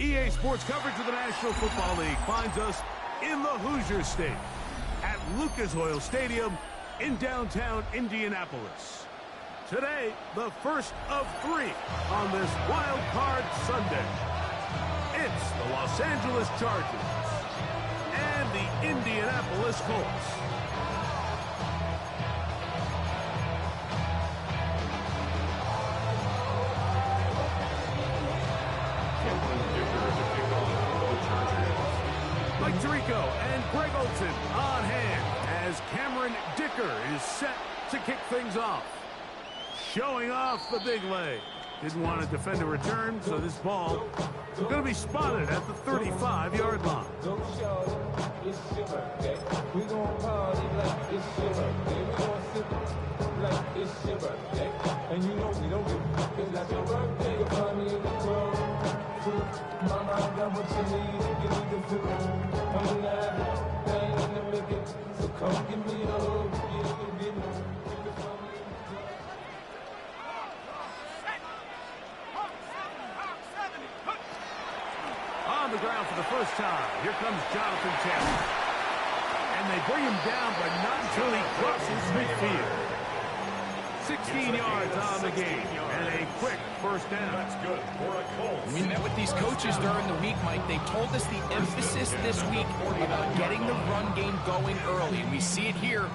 EA Sports coverage of the National Football League finds us in the Hoosier State at Lucas Oil Stadium in downtown Indianapolis. Today, the first of 3 on this Wild Card Sunday. It's the Los Angeles Chargers and the Indianapolis Colts. Mike Tirico and Greg Olsen on hand as Cameron Dicker is set to kick things off. Showing off the big leg. Didn't want to defend a return, so this ball is going to be spotted at the 35-yard line. On the ground for the first time, here comes Jonathan Taylor. And they bring him down, but not until he crosses midfield. 16 yards on the game, and a quick first down. That's good for a Colts. We met with these coaches during the week, Mike. They told us the emphasis this week about getting the run game going early. We see it here.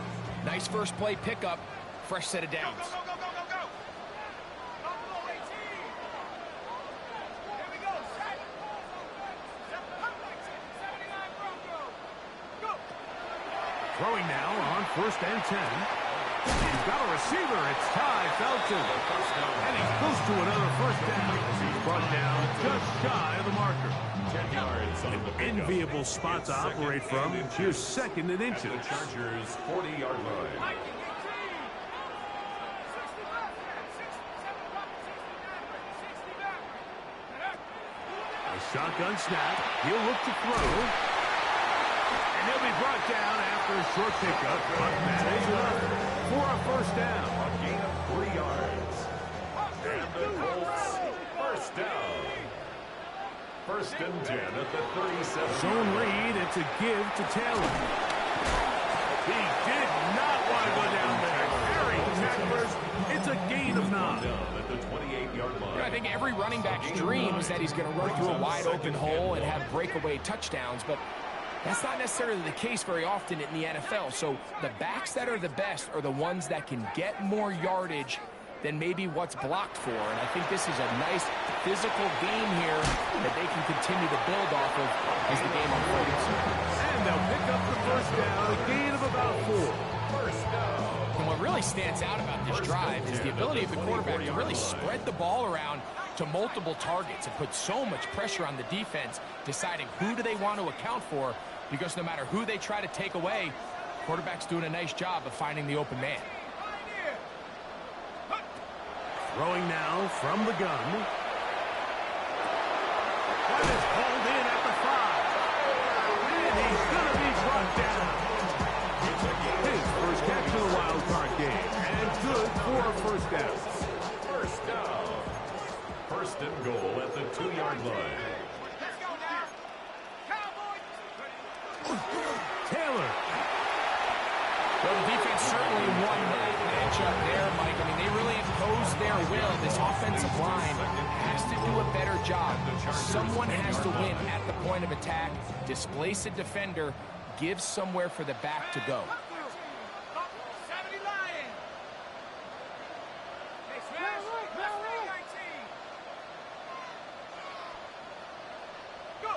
Nice first play pickup, fresh set of downs. Throwing now on 1st and 10. He's got a receiver. It's Ty Felton. And he's close to another first down. He's brought down just shy of the marker. 10 yards. An enviable spot to operate from. Here's 2nd and inches. The Chargers' 40-yard line. A shotgun snap. He'll look to throw. And he'll be brought down after a short pickup. But that is enough for a first down. A gain of 3 yards. And the Colts, first down. 1st and 10 at the 37. Zone read. It's a give to Taylor. He did not want to go down there. Carrying tacklers. It's a gain of 9. At the 28-yard line. I think every running back's dream is that he's going to run through a wide open hole and have breakaway touchdowns, but that's not necessarily the case very often in the NFL. So the backs that are the best are the ones that can get more yardage than maybe what's blocked for. And I think this is a nice physical game here that they can continue to build off of as the game unfolds. And they'll pick up the first down, a gain of about 4. First down. And what really stands out about this drive is the ability of the quarterback to really spread the ball around to multiple targets and put so much pressure on the defense, deciding who do they want to account for, because no matter who they try to take away, quarterback's doing a nice job of finding the open man. Throwing now from the gun. That is hauled in at the 5. And he's going to be brought down. His first catch of the wild card game. And good for a first down. First down. 1st and goal at the 2-yard line. Taylor. Well, the defense certainly won that matchup there, Mike. I mean, they really imposed their will. This offensive line has to do a better job. Someone has to win at the point of attack, displace a defender, give somewhere for the back to go.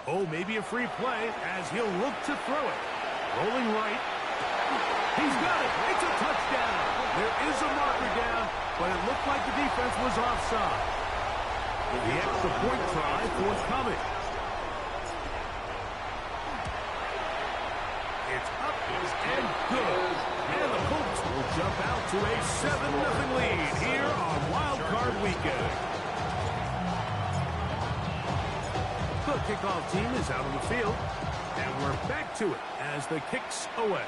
Oh, maybe a free play as he'll look to throw it. Rolling right. He's got it. It's a touchdown. There is a marker down, but it looked like the defense was offside. The extra point try forthcoming. It's up and good. And the Colts will jump out to a 7-0 lead here on Wild Card Weekend. The kickoff team is out on the field, and we're back to it as the kick's away.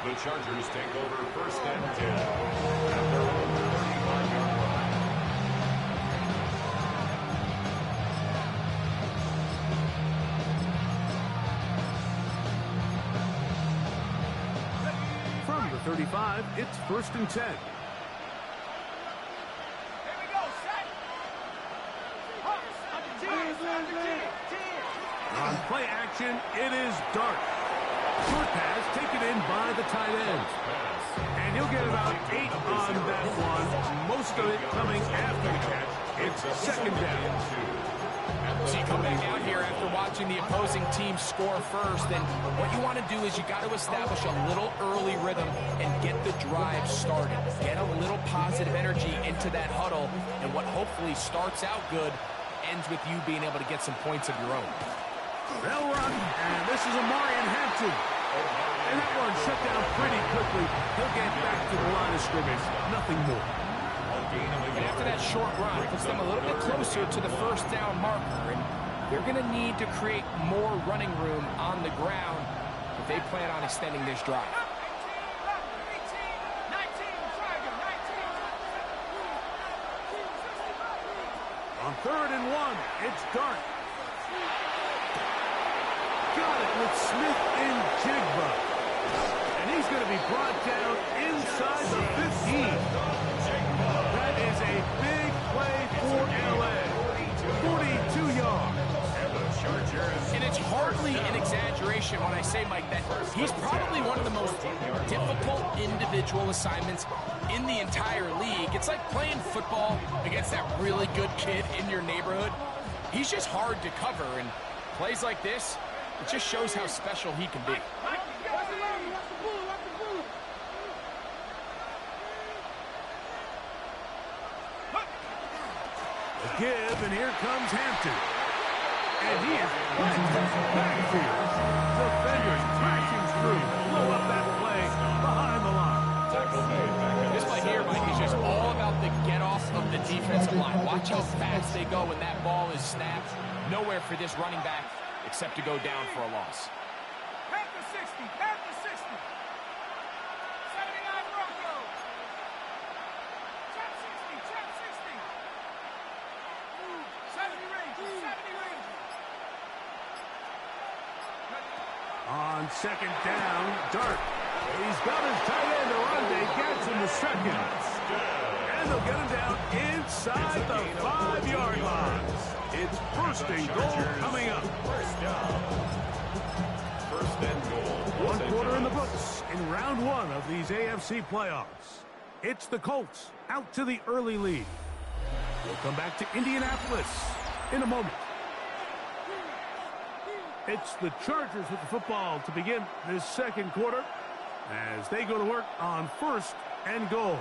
The Chargers take over 1st and 10 at their own 35-yard line. From the 35, it's 1st and 10. On play action, it is Dart. Short pass taken in by the tight end. And he'll get about 8 on that one. Most of it coming after the catch. It's 2nd down. So you come back out here after watching the opposing team score first, and what you want to do is you got to establish a little early rhythm and get the drive started. Get a little positive energy into that huddle, and what hopefully starts out good ends with you being able to get some points of your own. They'll run, and this is Amarian Hampton. And that one shut down pretty quickly. He'll get back to the line of scrimmage. Nothing more. And after that short run, it puts them a little bit closer to the 1st down marker, and they're going to need to create more running room on the ground if they plan on extending this drive. On 3rd and 1, it's Dart. Got it with Smith and Jigba. And he's going to be brought down inside the 15. That is a big play for LA. 42 yards. And it's hardly an exaggeration when I say, Mike, that he's probably one of the most difficult individual assignments in the entire league. It's like playing football against that really good kid in your neighborhood. He's just hard to cover, and plays like this, it just shows how special he can be. A give, and here comes Hampton. And he is right to the backfield. Defenders crashing through. Blow up that play behind the line. This play here, Mike, is just all about the get-off of the defensive line. Watch how fast they go when that ball is snapped. Nowhere for this running back except to go down for a loss. Panther 60, Panther 60. 79 Broncos. Trap 60, Trap 60. 70 Rangers, 70 Rangers. On 2nd down, Dart. He's got his tight end, Arande, gets in the 2nd. And they'll get him down inside the 5-yard line. It's 1st and goal coming up. 1st and goal. 1 quarter in the books in round 1 of these AFC playoffs. It's the Colts out to the early lead. We'll come back to Indianapolis in a moment. It's the Chargers with the football to begin this 2nd quarter as they go to work on 1st and goal.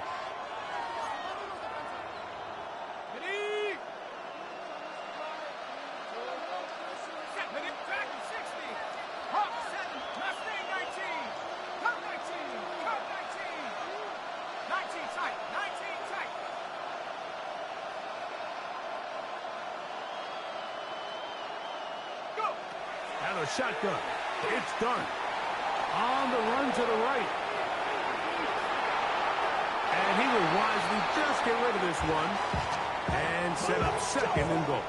Now the shotgun. It's Dart. On the run to the right. And he will wisely just get rid of this one and set up 2nd and goal.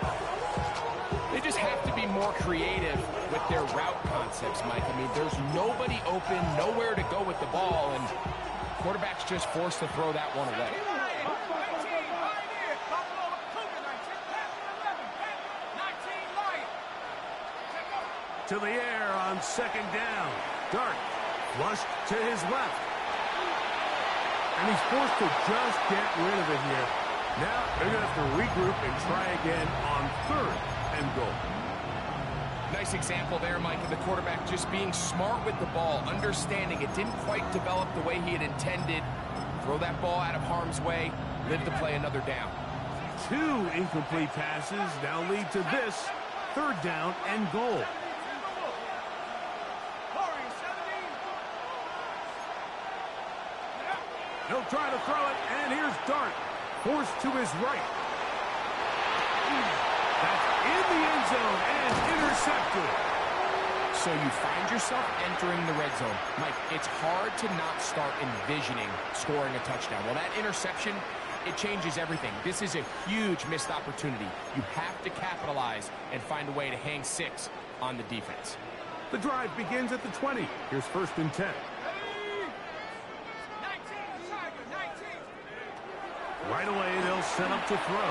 They just have to be more creative with their route concepts, Mike. I mean, there's nobody open, nowhere to go with the ball, and quarterback's just forced to throw that one away. To the air on 2nd down. Dart flushed to his left. And he's forced to just get rid of it here. Now they're going to have to regroup and try again on 3rd and goal. Nice example there, Mike, of the quarterback just being smart with the ball, understanding it didn't quite develop the way he had intended. Throw that ball out of harm's way, live to play another down. 2 incomplete passes now lead to this 3rd down and goal. He'll try to throw it, and here's Dart, forced to his right. That's in the end zone and intercepted. So you find yourself entering the red zone. Mike, it's hard to not start envisioning scoring a touchdown. Well, that interception, it changes everything. This is a huge missed opportunity. You have to capitalize and find a way to hang 6 on the defense. The drive begins at the 20. Here's 1st and 10. Right away, they'll set up to throw.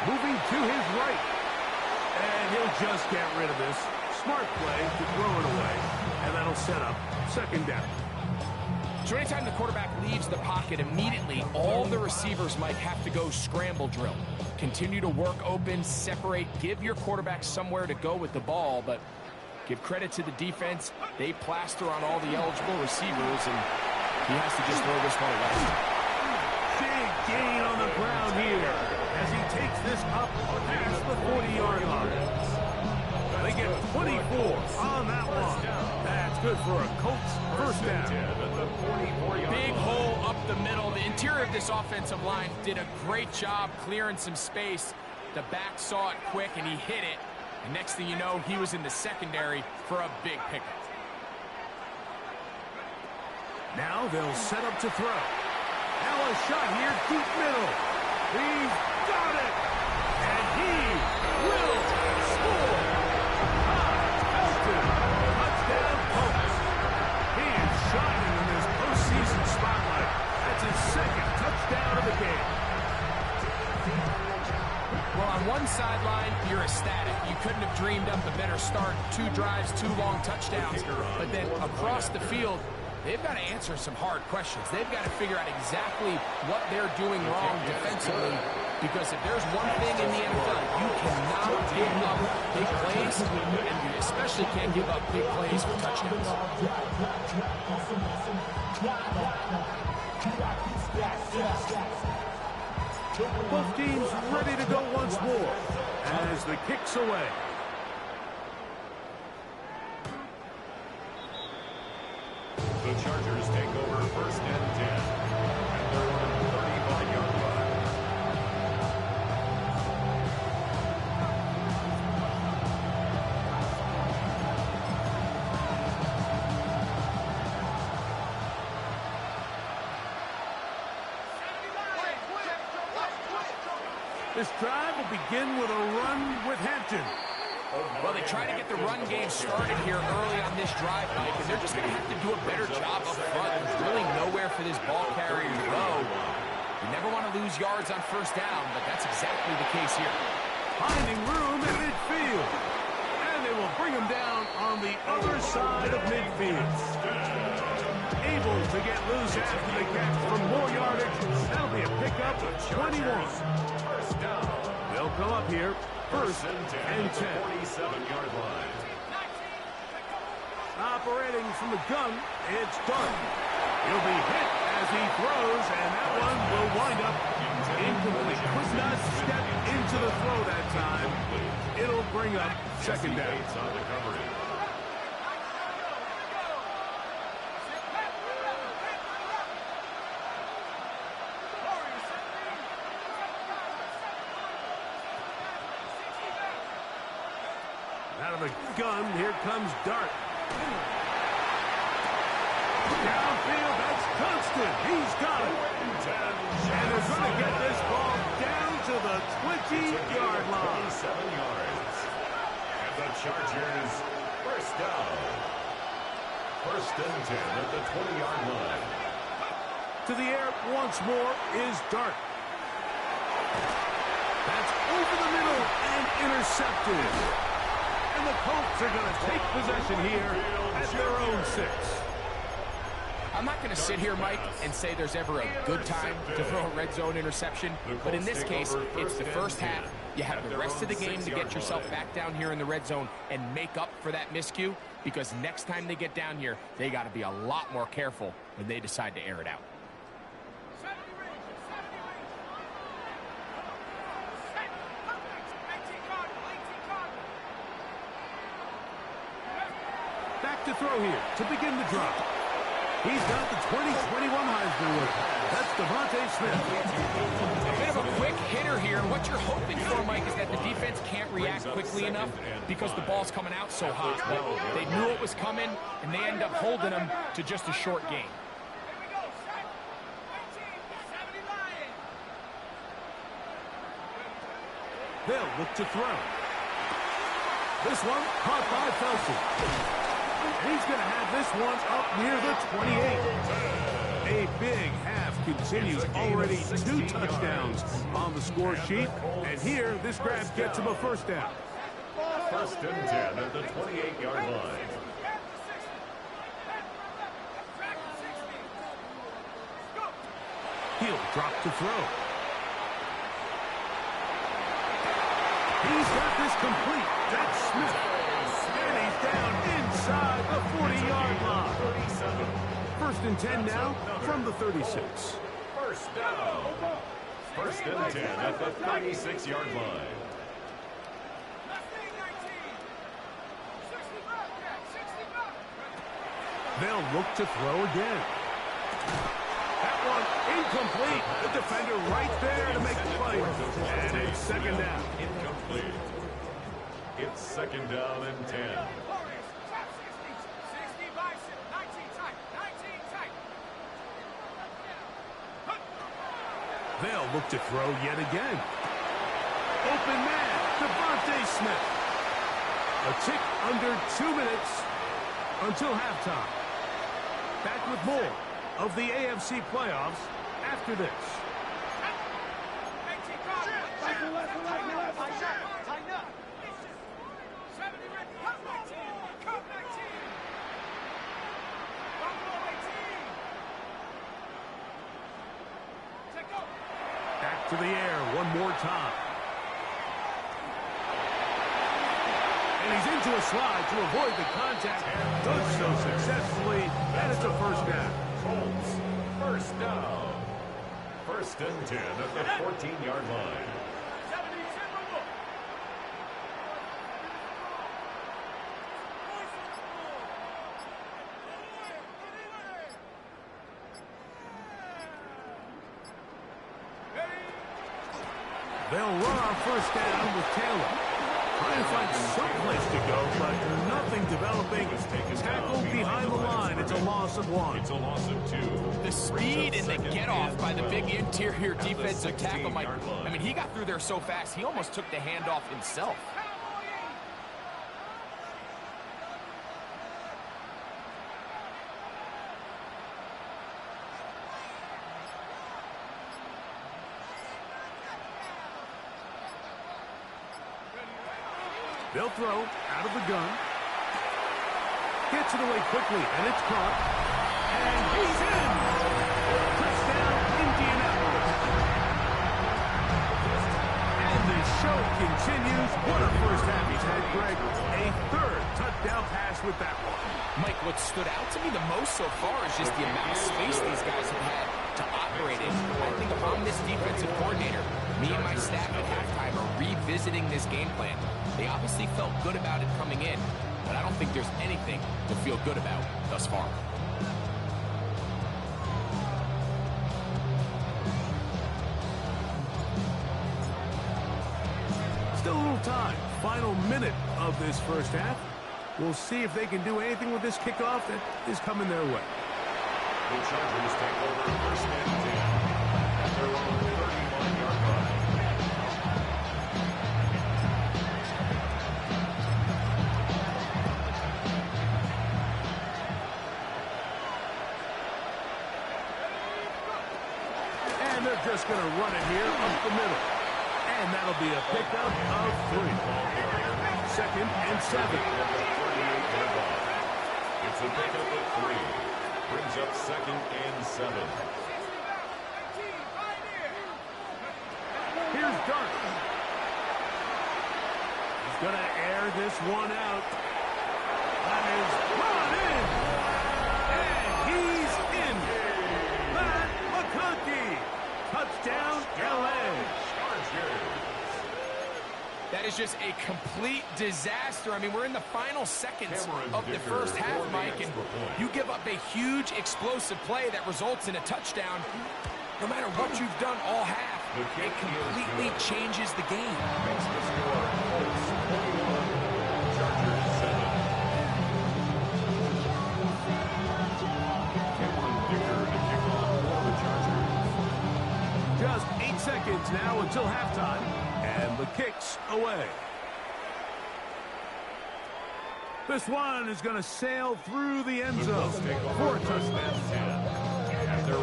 Moving to his right. And he'll just get rid of this. Smart play to throw it away. And that'll set up second down. So anytime the quarterback leaves the pocket, immediately all the receivers might have to go scramble drill. Continue to work open, separate, give your quarterback somewhere to go with the ball, but give credit to the defense. They plaster on all the eligible receivers, and he has to just throw this one away. Big gain on the ground here as he takes this up past the 40-yard line. They get 24 on that one. That's good for a Colts first down. Big hole up the middle. The interior of this offensive line did a great job clearing some space. The back saw it quick, and he hit it. And next thing you know, he was in the secondary for a big pickup. Now they'll set up to throw. Now a shot here, deep middle. He's got it. And he will score. Touchdown, Colts. He is shining in this postseason spotlight. That's his second touchdown of the game. Well, on one sideline, you're ecstatic. You couldn't have dreamed up a better start. 2 drives, 2 long touchdowns. But then across the field, they've got to answer some hard questions. They've got to figure out exactly what they're doing wrong defensively, because if there's one thing in the NFL, you cannot give up big plays, and you especially can't give up big plays for touchdowns. Both teams ready to go once more as the kick's away. The Chargers take over first and 10 at their own 35-yard line. This drive will begin with a run with Hampton. Well, they try to get the run game started here early on this drive, Mike, and they're just going to have to do a better job up front. There's really nowhere for this ball carrier to go. You never want to lose yards on first down, but that's exactly the case here. Finding room at midfield. And they will bring him down on the other side of midfield. Able to get loose after the catch for more yardage. That'll be a pickup of 21. They'll come up here. First and 10. 47-yard line. Operating from the gun, it's Dart. He'll be hit as he throws, and that one will wind up incomplete. Could not step into the throw that time. It'll bring up second down. On the coverage. Out of the gun, here comes Dart. Downfield, that's Constant. He's got it. And they're going to get this ball down to the 20-yard line. 27 yards. And the Chargers first down. First and 10 at the 20-yard line. To the air once more is Dart. That's over the middle and intercepted. And the Colts are going to take possession here at their own 6. I'm not going to sit here, Mike, and say there's ever a good time to throw a red zone interception, but in this case, it's the first half. You have the rest of the game to get yourself back down here in the red zone and make up for that miscue, because next time they get down here, they got to be a lot more careful when they decide to air it out. Back to throw here to begin the drop. He's got the 2021 Heisman winner. That's Devontae Smith. A bit of a quick hitter here. What you're hoping for, Mike, is that the defense can't react quickly enough because the ball's coming out so hot. But they knew it was coming, and they end up holding them to just a short gain. They'll look to throw. This one caught by Felsen. He's going to have this one up near the 28. A big half continues. Already 2 touchdowns on the score sheet. And here, this grab gets him a first down. First and 10 at the 28-yard line. He'll drop to throw. He's got this complete. That's Smith. And he's down inside the 40-yard line. First and 10 now from the 36. First down. First and 10 at the 36-yard line. They'll look to throw again. That one incomplete. The defender right there to make the play. And it's second down. Incomplete. It's second down and 10. They'll look to throw yet again. Open man, Devontae Smith. A tick under 2 minutes until halftime. Back with more of the AFC playoffs after this. Back to the air one more time. And he's into a slide to avoid the contact. Does so successfully, and it's a first down. Colts, first down. First and 10 at the 14-yard line. They'll run on first down with Taylor. Trying to find some place to go, but nothing developing. Tackled behind the line. It's a loss of 1. It's a loss of 2. The speed and the get-off by the big interior defensive tackle, Mike. I mean, he got through there so fast, he almost took the handoff himself. They'll throw out of the gun. Gets it away quickly, and it's caught. And he's in! Touchdown, Indianapolis. And the show continues. What a first half he's had, Greg. A third touchdown pass with that one. Mike, what stood out to me the most so far is just the amount of space these guys have had to operate in. I think if I'm this defensive coordinator, me and my staff at halftime are revisiting this game plan. They obviously felt good about it coming in, but I don't think there's anything to feel good about thus far. Still a little time. Final minute of this first half. We'll see if they can do anything with this kickoff that is coming their way. The Chargers take over first and 10 at their own 31-yard line. And they're just going to run it here up the middle. And that'll be a pickup of 3. Second and 7. It's a pickup of 3. Brings up second and 7. Here's Dart. He's going to air this one out. That is brought in. And he's in. Matt McConkey. Touchdown, LA. That is just a complete disaster. I mean, we're in the final seconds of the first half, Mike, and you give up a huge explosive play that results in a touchdown. No matter what you've done all half, it completely changes the game. Makes the score Colts 21, Chargers 7. Cameron Dicker to kick off for the Chargers. Just 8 seconds now until halftime. And the kick's away. This one is going to sail through the end zone for a touchdown. At their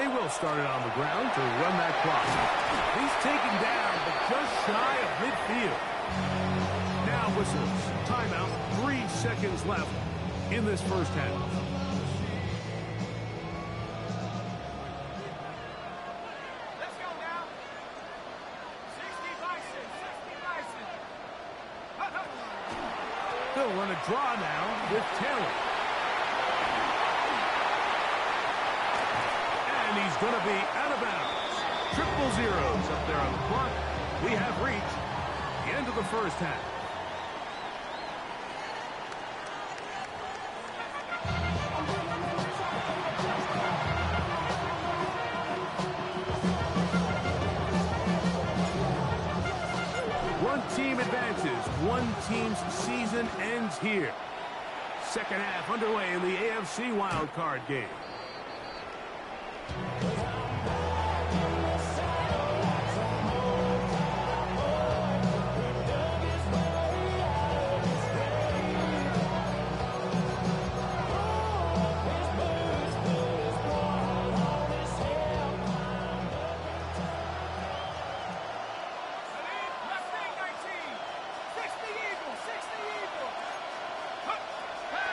They will start it on the ground to run that clock. He's taken down, but just shy of midfield. Now whistles. Timeout. 3 seconds left in this first half. Let's go now. 60 Bison, 60 Bison. They'll run a draw now with Taylor. And he's going to be out of bounds. Triple zeros up there on the clock. We have reached the end of the first half. One team advances. One team's season ends here. Second half underway in the AFC wildcard game.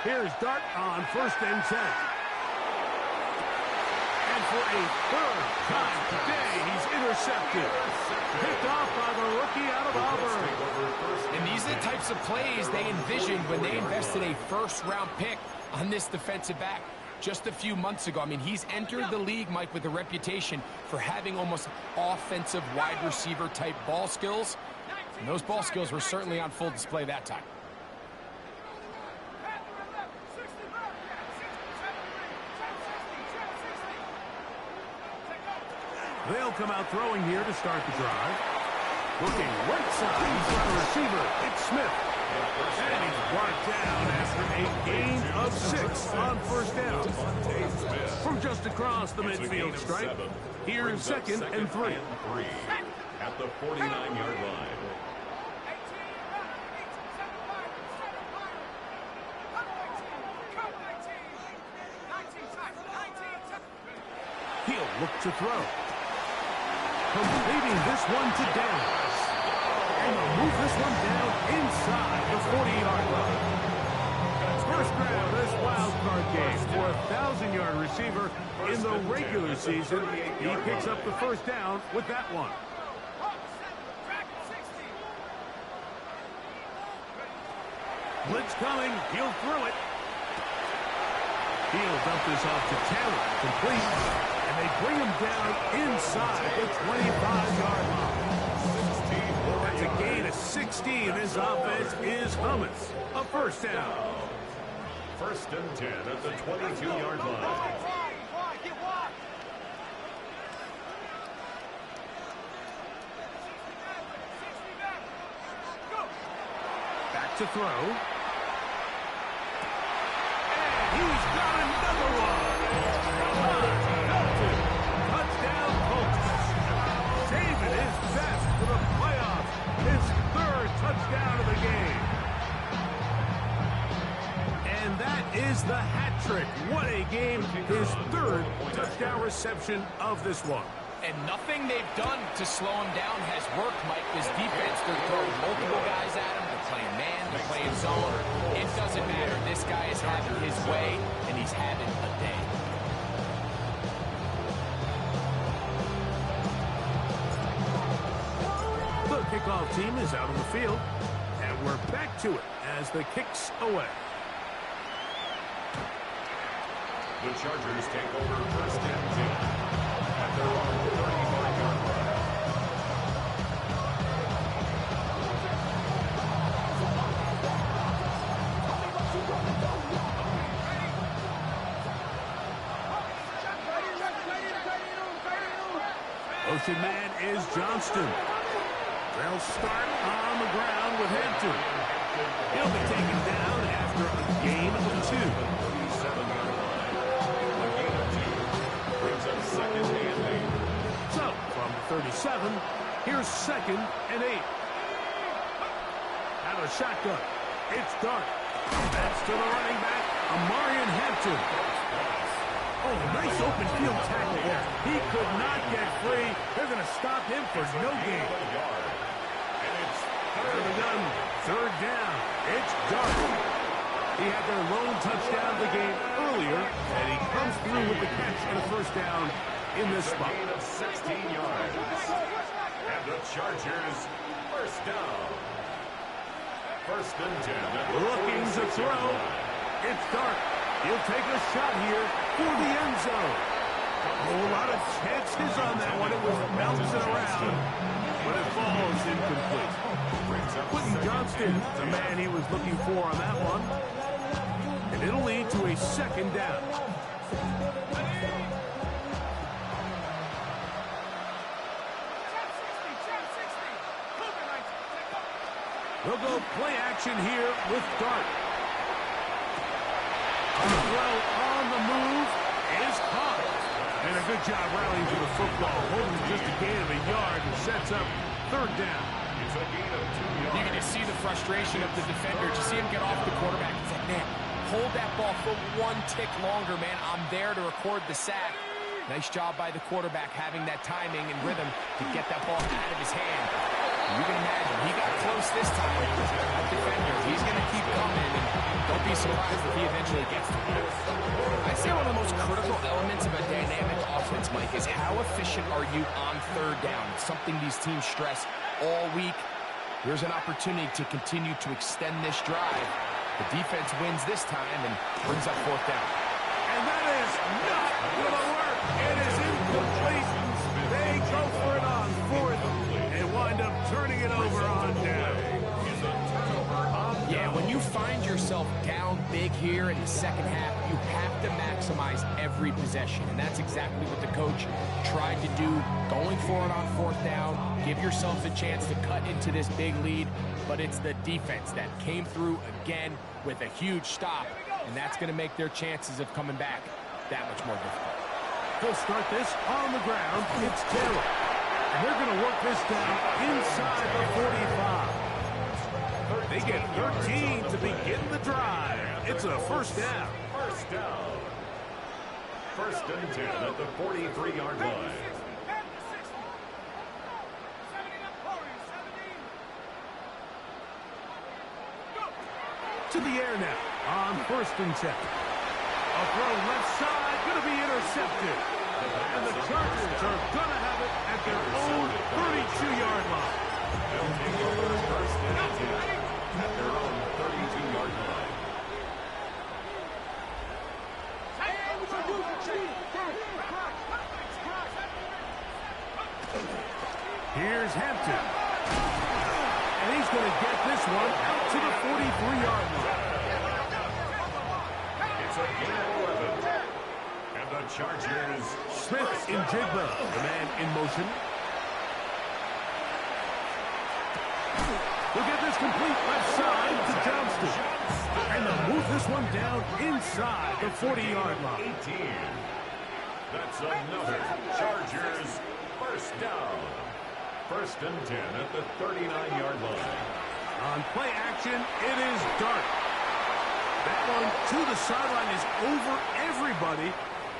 Here's Dart on 1st and 10. And for a third time today, he's intercepted. Picked off by the rookie out of Auburn. And these are the types of plays they envisioned when they invested a first-round pick on this defensive back just a few months ago. I mean, he's entered the league, Mike, with a reputation for having almost offensive wide receiver type ball skills. And those ball skills were certainly on full display that time. They'll come out throwing here to start the drive. Looking right side, he's got a receiver. It's Smith. And he's brought down after a gain of 6 on 1st down. From just across the midfield stripe, here's 2nd and 3. At the 49-yard line. He'll look to throw. Completing this one to Downs. And they'll move this one down inside the 40-yard line. First grab this wild card game for a 1,000-yard receiver in the regular season. He picks up the first down with that one. Blitz coming. He'll throw it. He'll dump this off to Taylor. Complete. And they bring him down inside the 25-yard line. That's a gain of 16. This offense is humming. A first down. 1st and 10 at the 22-yard line. Back to throw. And he's got another one. Touchdown, Colts. Saving his best for the playoffs. His 3rd touchdown of the game. And that is the hat trick. What a game. His 3rd touchdown reception of this one. And nothing they've done to slow him down has worked, Mike. This defense, they're throwing multiple guys at him. They're playing man, they're playing zone. It doesn't matter. This guy is having his way, and he's having a day. The kickoff team is out on the field, and we're back to it as the kick's away. The Chargers take over 1st and 10 at their own 35-yard line. Motion man is Johnston. They'll start on the ground with Hampton. He'll be taken down after a gain of 2. 37-yard line. A gain of 2 brings up 2nd and 8. So, from the 37, here's 2nd and 8. Out of shotgun, it's Dart. That's to the running back, Amarian Hampton. Oh, nice open field tackle there. He could not get free. They're going to stop him for no gain. Out of the gun, third down. It's Dart. He had their lone touchdown of the game earlier, and he comes through with the catch and a first down in this spot. Gain of 16 yards. And the Chargers, first down. First and 10. Looking to throw. It's Dart. He'll take a shot here for the end zone. A lot of chances on that one. It was bouncing around, but it falls incomplete. Quentin Johnston, the man he was looking for on that one. And it'll lead to a second down. They'll go play action here with Dart. The throw on the move is caught. And a good job rallying to the football. Holding just a gain of a yard and sets up third down. It's a gain of 2 yards. You can just see the frustration of the defender. To see him get off the quarterback, it's like, man, hold that ball for one tick longer, man. I'm there to record the sack. Nice job by the quarterback having that timing and rhythm to get that ball out of his hand. You can imagine, he got close this time. That defender, he's going to keep coming, and don't be surprised if he eventually gets to it. I'd say one of the most critical elements of a dynamic offense, Mike, is how efficient are you on third down? It's something these teams stress all week. Here's an opportunity to continue to extend this drive. The defense wins this time and brings up fourth down. And that is not going to work. It is incomplete. They go for it on fourth and wind up turning it over on down. Yeah, when you find yourself down big here in the second half, you have to maximize every possession. And that's exactly what the coach tried to do, going for it on fourth down. Give yourself a chance to cut into this big lead. But it's the defense that came through again with a huge stop. And that's going to make their chances of coming back that much more difficult. They'll start this on the ground. It's Taylor. And they're going to work this down inside the 45. They get 13 to begin the drive. It's a first down. First down. First and 10 at the 43-yard line. To the air now on first and 10. A throw left side, going to be intercepted. And the Chargers are going to have it at their own 32-yard line. They'll take over first and 10 at their own 32-yard line. Here's Hampton. And he's going to get this one out to the 43-yard line. It's a gain of 11. And the Chargers. Smith in Jigba, the man in motion. We'll get this complete left side to Johnston. And they'll move this one down inside the 40-yard line. 18. That's another Chargers first down. First and 10 at the 39-yard line. On play action, it is Dart. That one to the sideline is over everybody.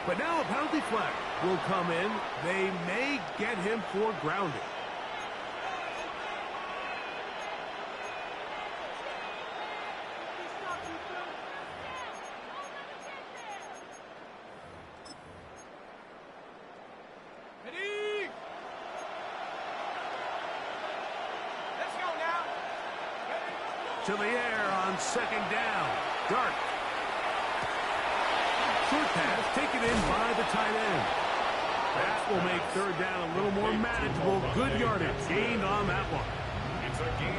But now a penalty flag will come in. They may get him for grounding. To the air on second down. Dart. Short pass taken in by the tight end. That will make third down a little more manageable. Good yardage gained on that one.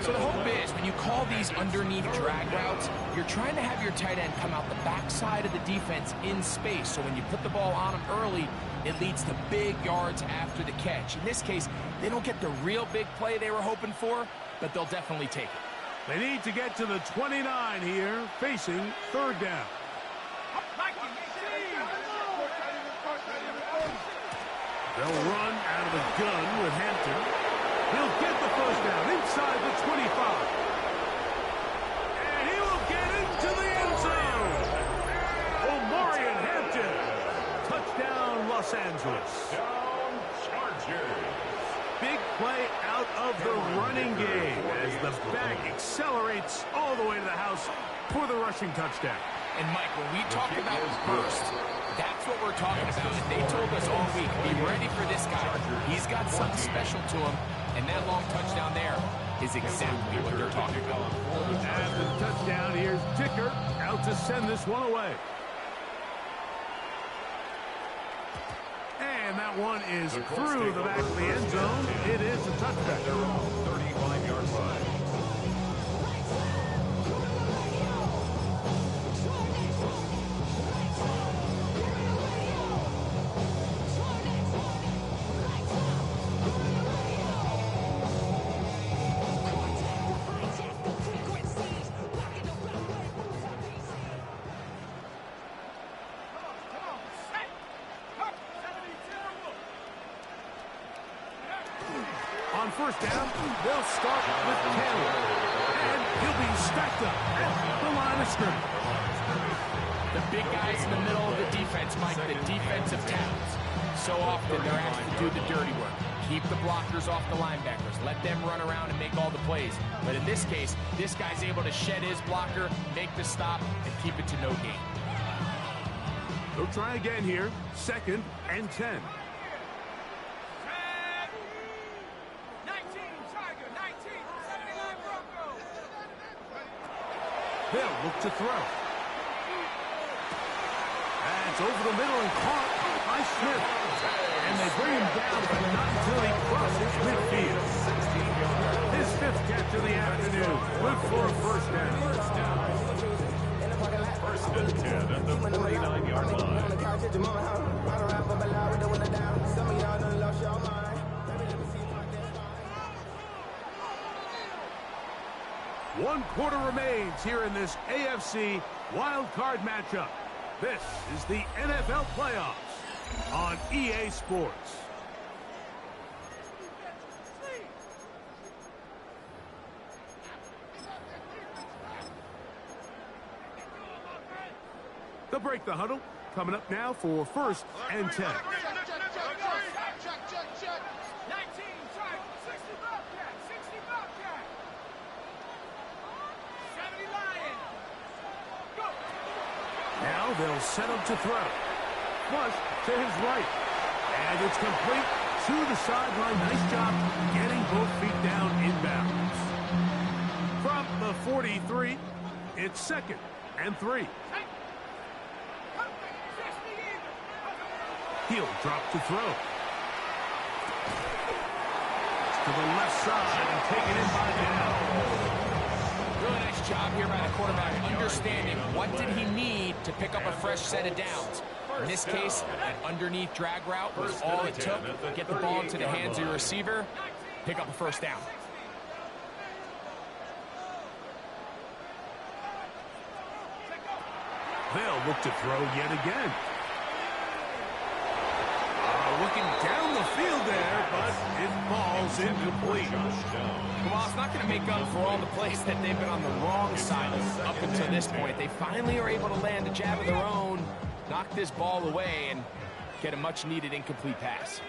So the hope is when you call these underneath drag routes, you're trying to have your tight end come out the backside of the defense in space. So when you put the ball on him early, it leads to big yards after the catch. In this case, they don't get the real big play they were hoping for, but they'll definitely take it. They need to get to the 29 here, facing third down. They'll run out of the gun with Hampton. He'll get the first down inside the 25. And he will get into the end zone. Omarion Hampton. big play out of the running game as the back accelerates all the way to the house for the rushing touchdown. And Mike, when we talk about burst, that's what we're talking about. And they told us all week, be ready for this guy. He's got something special to him, and that long touchdown there is exactly what they're talking about. After the touchdown, here's Dicker out to send this one away. And that one is through the back of the end zone. It is a touchback. 35-yard line. On first down, they'll start with Taylor. And he'll be stacked up at the line of scrimmage. The big guys in the middle of the defense, Mike, the defensive talents. So often they're asked to do the dirty work. Keep the blockers off the linebackers. Let them run around and make all the plays. But in this case, this guy's able to shed his blocker, make the stop, and keep it to no gain. They'll try again here. 2nd and 10. They'll look to throw. That's over the middle and caught by Smith. And they bring him down, but not until he crosses midfield. His 5th catch of the afternoon. Good for a first down. First and 10 at the 49-yard line. One quarter remains here in this AFC wild card matchup. This is the NFL Playoffs on EA Sports. They'll break the huddle. Coming up now for 1st and 10. Now they'll set up to throw. Flush to his right. And it's complete to the sideline. Nice job getting both feet down inbounds. From the 43, it's 2nd and 3. He'll drop to throw. To the left side and taken in by Dow. Really nice job here by the quarterback, understanding what did he need to pick up a fresh set of downs. In this case, an underneath drag route was all it took. Get the ball into the hands of your receiver, pick up a first down. They'll look to throw yet again. Looking down the field there, but it falls incomplete. Well, it's not going to make up for all the plays that they've been on the wrong side of up until this point. They finally are able to land a jab of their own, knock this ball away, and get a much-needed incomplete pass.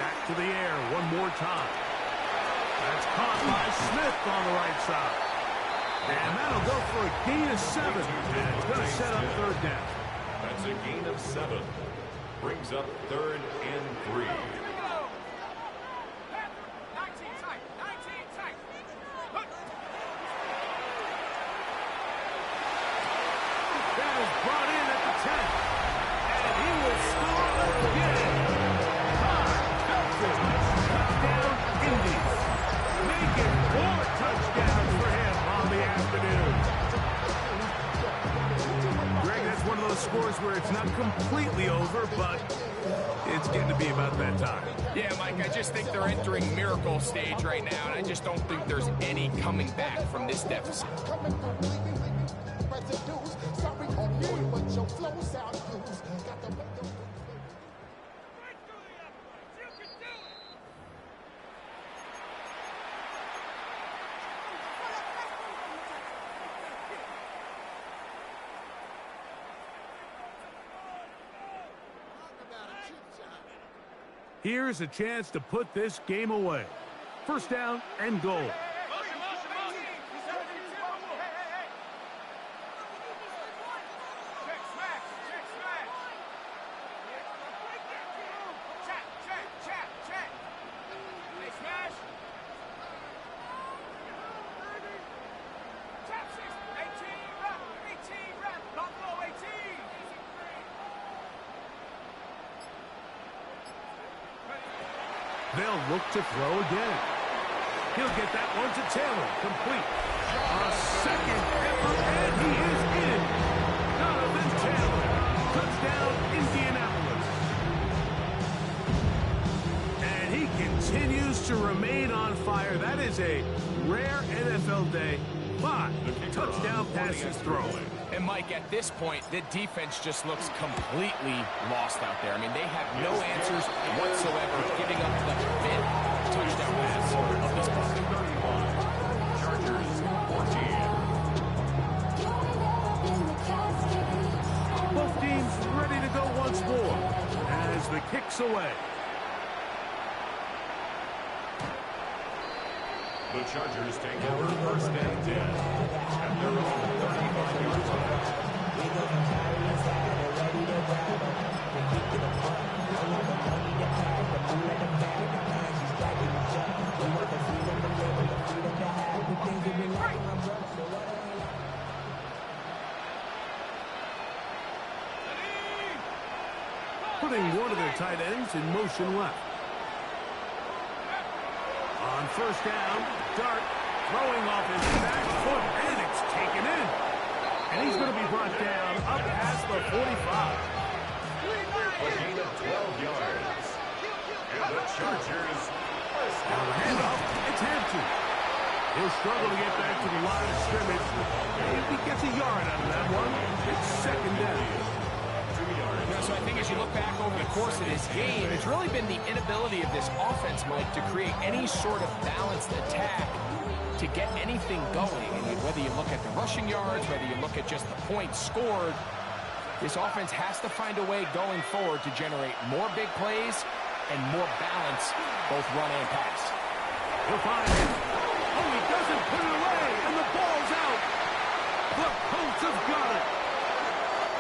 Back to the air one more time. That's caught by Smith on the right side. And that'll go for a gain of 7. And it's going to set up 3rd down. That's a gain of 7. Brings up 3rd and 3. That is brought in at the 10. And he will score again. Touchdown, Indies. Making 4 touchdowns for him on the afternoon. Greg, that's one of those scores where it's not completely over, but it's getting to be about that time. Yeah, Mike, I just think they're entering miracle stage right now, and I just don't think there's any coming back from this deficit. Here's a chance to put this game away. First down and goal. They'll look to throw again. He'll get that one to Taylor. Complete. A second effort, and he is in. Jonathan Taylor. Touchdown, Indianapolis. And he continues to remain on fire. That is a rare NFL day. 5 touchdown passes thrown. And, Mike, at this point, the defense just looks completely lost out there. I mean, they have no answers whatsoever, giving up the 5th touchdown pass of this ball. Chargers 14. Both teams ready to go once more as the kick's away. The Chargers take over first and 10 at their own 35-yard line. Putting one of their tight ends in motion left. On first down, Dart throwing off his back foot, and it's taken in. And he's going to be brought down up past the 45. A gain of 12 yards. And the Chargers first On down. the handoff, it's Hampton. He'll struggle to get back to the line of scrimmage. If he gets a yard out of that one, it's second down. So I think as you look back over the course of this game, it's really been the inability of this offense, Mike, to create any sort of balanced attack to get anything going. And whether you look at the rushing yards, whether you look at just the points scored, this offense has to find a way going forward to generate more big plays and more balance, both run and pass. He'll find it. Oh, he doesn't put it away, and the ball's out. The Colts have got it.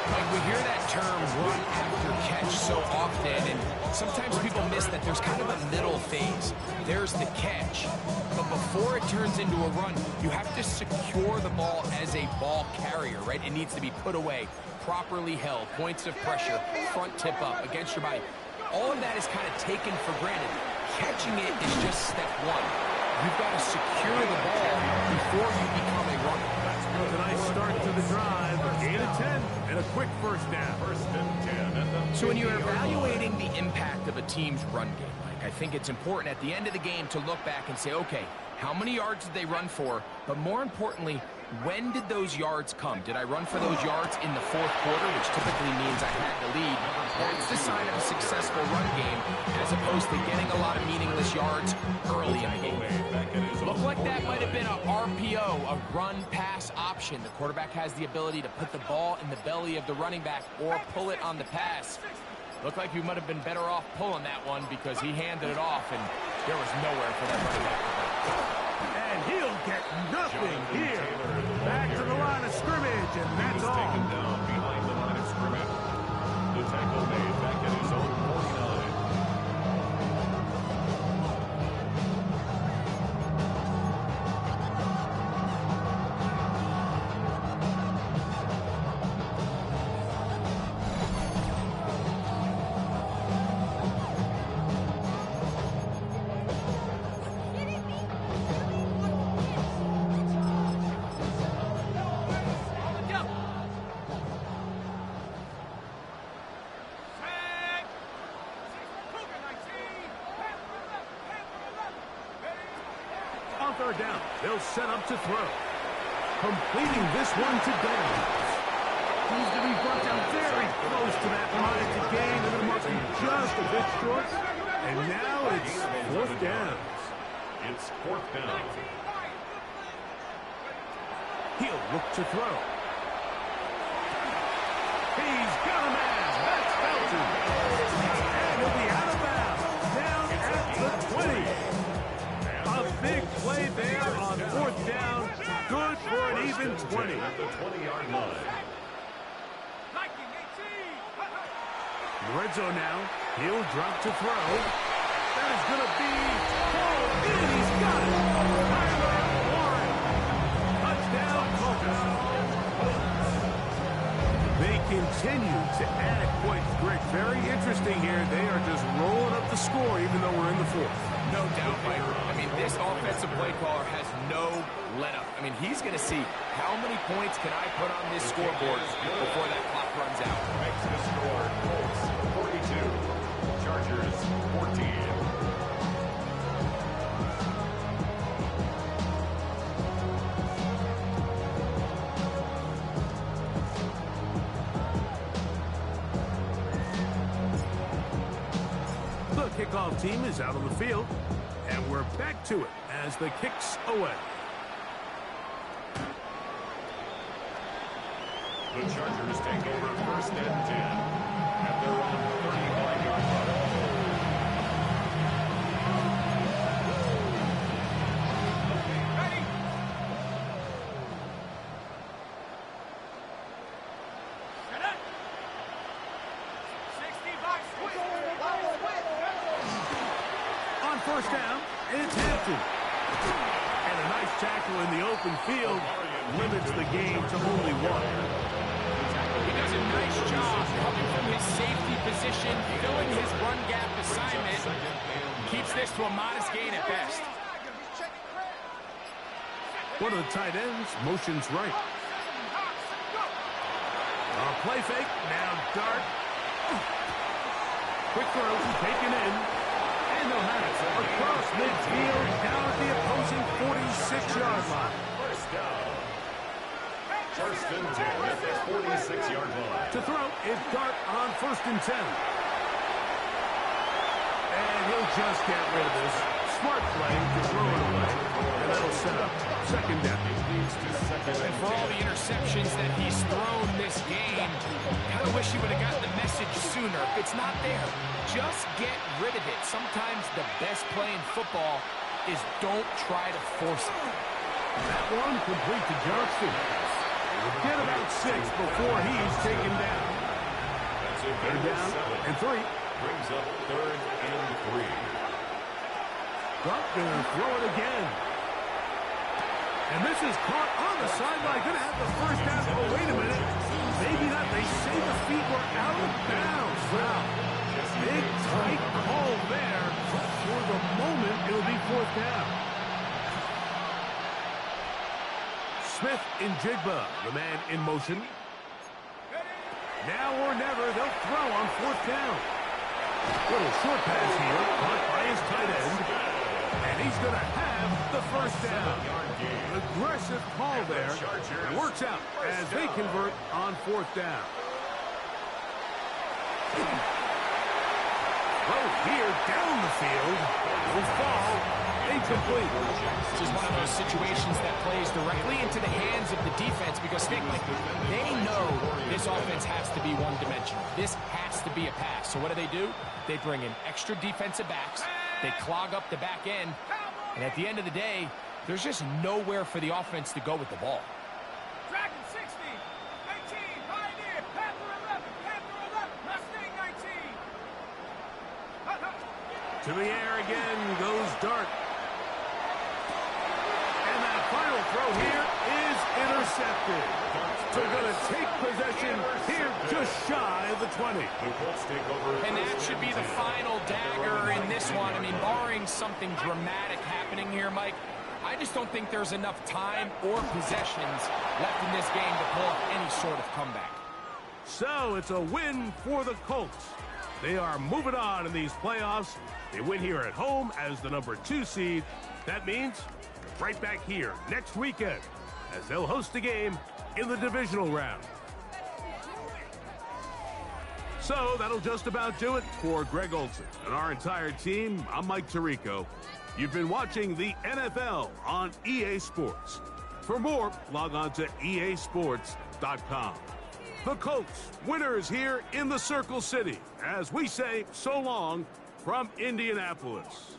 Like, we hear that term run after catch so often, and sometimes people miss that there's kind of a middle phase. There's the catch, but before it turns into a run, you have to secure the ball as a ball carrier, right? It needs to be put away, properly held, points of pressure, front tip up against your body. All of that is kind of taken for granted. Catching it is just step one. You've got to secure the ball before you become a runner. A nice start to the drive. A gain of 10 and a quick first down. First and 10 at the So when you're evaluating the impact of a team's run game, Mike, I think it's important at the end of the game to look back and say, okay, how many yards did they run for? But more importantly, when did those yards come? Did I run for those yards in the fourth quarter, which typically means I had the lead? That's the sign of a successful run game, as opposed to getting a lot of meaningless yards early in the game. Looked like that might have been a RPO, a run-pass option. The quarterback has the ability to put the ball in the belly of the running back or pull it on the pass. Looked like you might have been better off pulling that one because he handed it off, and there was nowhere for that running back to go. And he'll get nothing here. Back to the line of scrimmage, and that's all. Taken down behind the line of scrimmage. The tackle made back at his own 49. On third down, they'll set up to throw. Completing this one to Downs. He's going to be brought down very close to that line to gain. They're going to mark him just a bit short. And now it's fourth down. It's fourth down. He'll look to throw. He's got a man. That's Felton. And he'll be out of bounds. and 20. At the 20-yard line. Red zone now. He'll drop to throw. That is going to be pulled in. He's got it. Tyler Warren. Touchdown, Colts. They continue to add points. Greg, very interesting here. They are just rolling up the score even though we're in the fourth. No doubt, Mike. I mean, this offensive play caller has no let-up. I mean, he's going to see how many points can I put on this scoreboard before that clock runs out. Makes the score Colts 42, Chargers 14. The kickoff team is out on the field, and we're back to it as the kick's away. The Chargers take over 1st and 10 at their own 35-yard line. Ready? Set up. 65. On first down, it's Hampton. And a nice tackle in the open field limits the game to only one. He does a nice job coming from his safety position, filling his run gap assignment. Keeps this to a modest gain at best. One of the tight ends motions right. A play fake, now dart. Quick throw, taken in. And they'll have it across midfield, down at the opposing 46-yard line. First down. 1st and 10 at the 46-yard line. To throw is Dart on 1st and 10. And he'll just get rid of this. Smart play to throw it away. And that'll set up 2nd down. And for all the interceptions that he's thrown this game, kind of wish he would have gotten the message sooner. If it's not there, just get rid of it. Sometimes the best play in football is don't try to force it. That one complete to Johnston. We'll get about 6 before he's taken down. That's a 3rd down and 3. Brings up 3rd and 3. Duck gonna throw it again. And this is caught on the sideline. Gonna have the first down. Oh, wait a minute. Maybe not. They say the feet were out of bounds. Wow. Big, tight call there. For the moment, it'll be 4th down. Smith in Jigba, the man in motion. Now or never, they'll throw on 4th down. Little short pass here, caught by his tight end. And he's going to have the first down. Aggressive call there. It works out as they convert on 4th down. Throw here down the field. Will fall. Incomplete. This is one of those situations that plays directly into the hands of the defense because they know this offense has to be one-dimensional. This has to be a pass. So what do? They bring in extra defensive backs. They clog up the back end. And at the end of the day, there's just nowhere for the offense to go with the ball. Dragon 60. 19. Pioneer. Panther 11. Panther 11. Mustang 19. To the air again goes Dart. And that final throw here is intercepted. They're going to take possession here just shy of the 20. And that should be the final dagger in this one. I mean, barring something dramatic happening here, Mike, I just don't think there's enough time or possessions left in this game to pull off any sort of comeback. So it's a win for the Colts. They are moving on in these playoffs. They win here at home as the number 2 seed. That means right back here next weekend as they'll host a game in the divisional round. So that'll just about do it for Greg Olson and our entire team. I'm Mike Tirico. You've been watching the NFL on EA Sports. For more, log on to easports.com. The Colts, winners here in the Circle City, as we say so long from Indianapolis.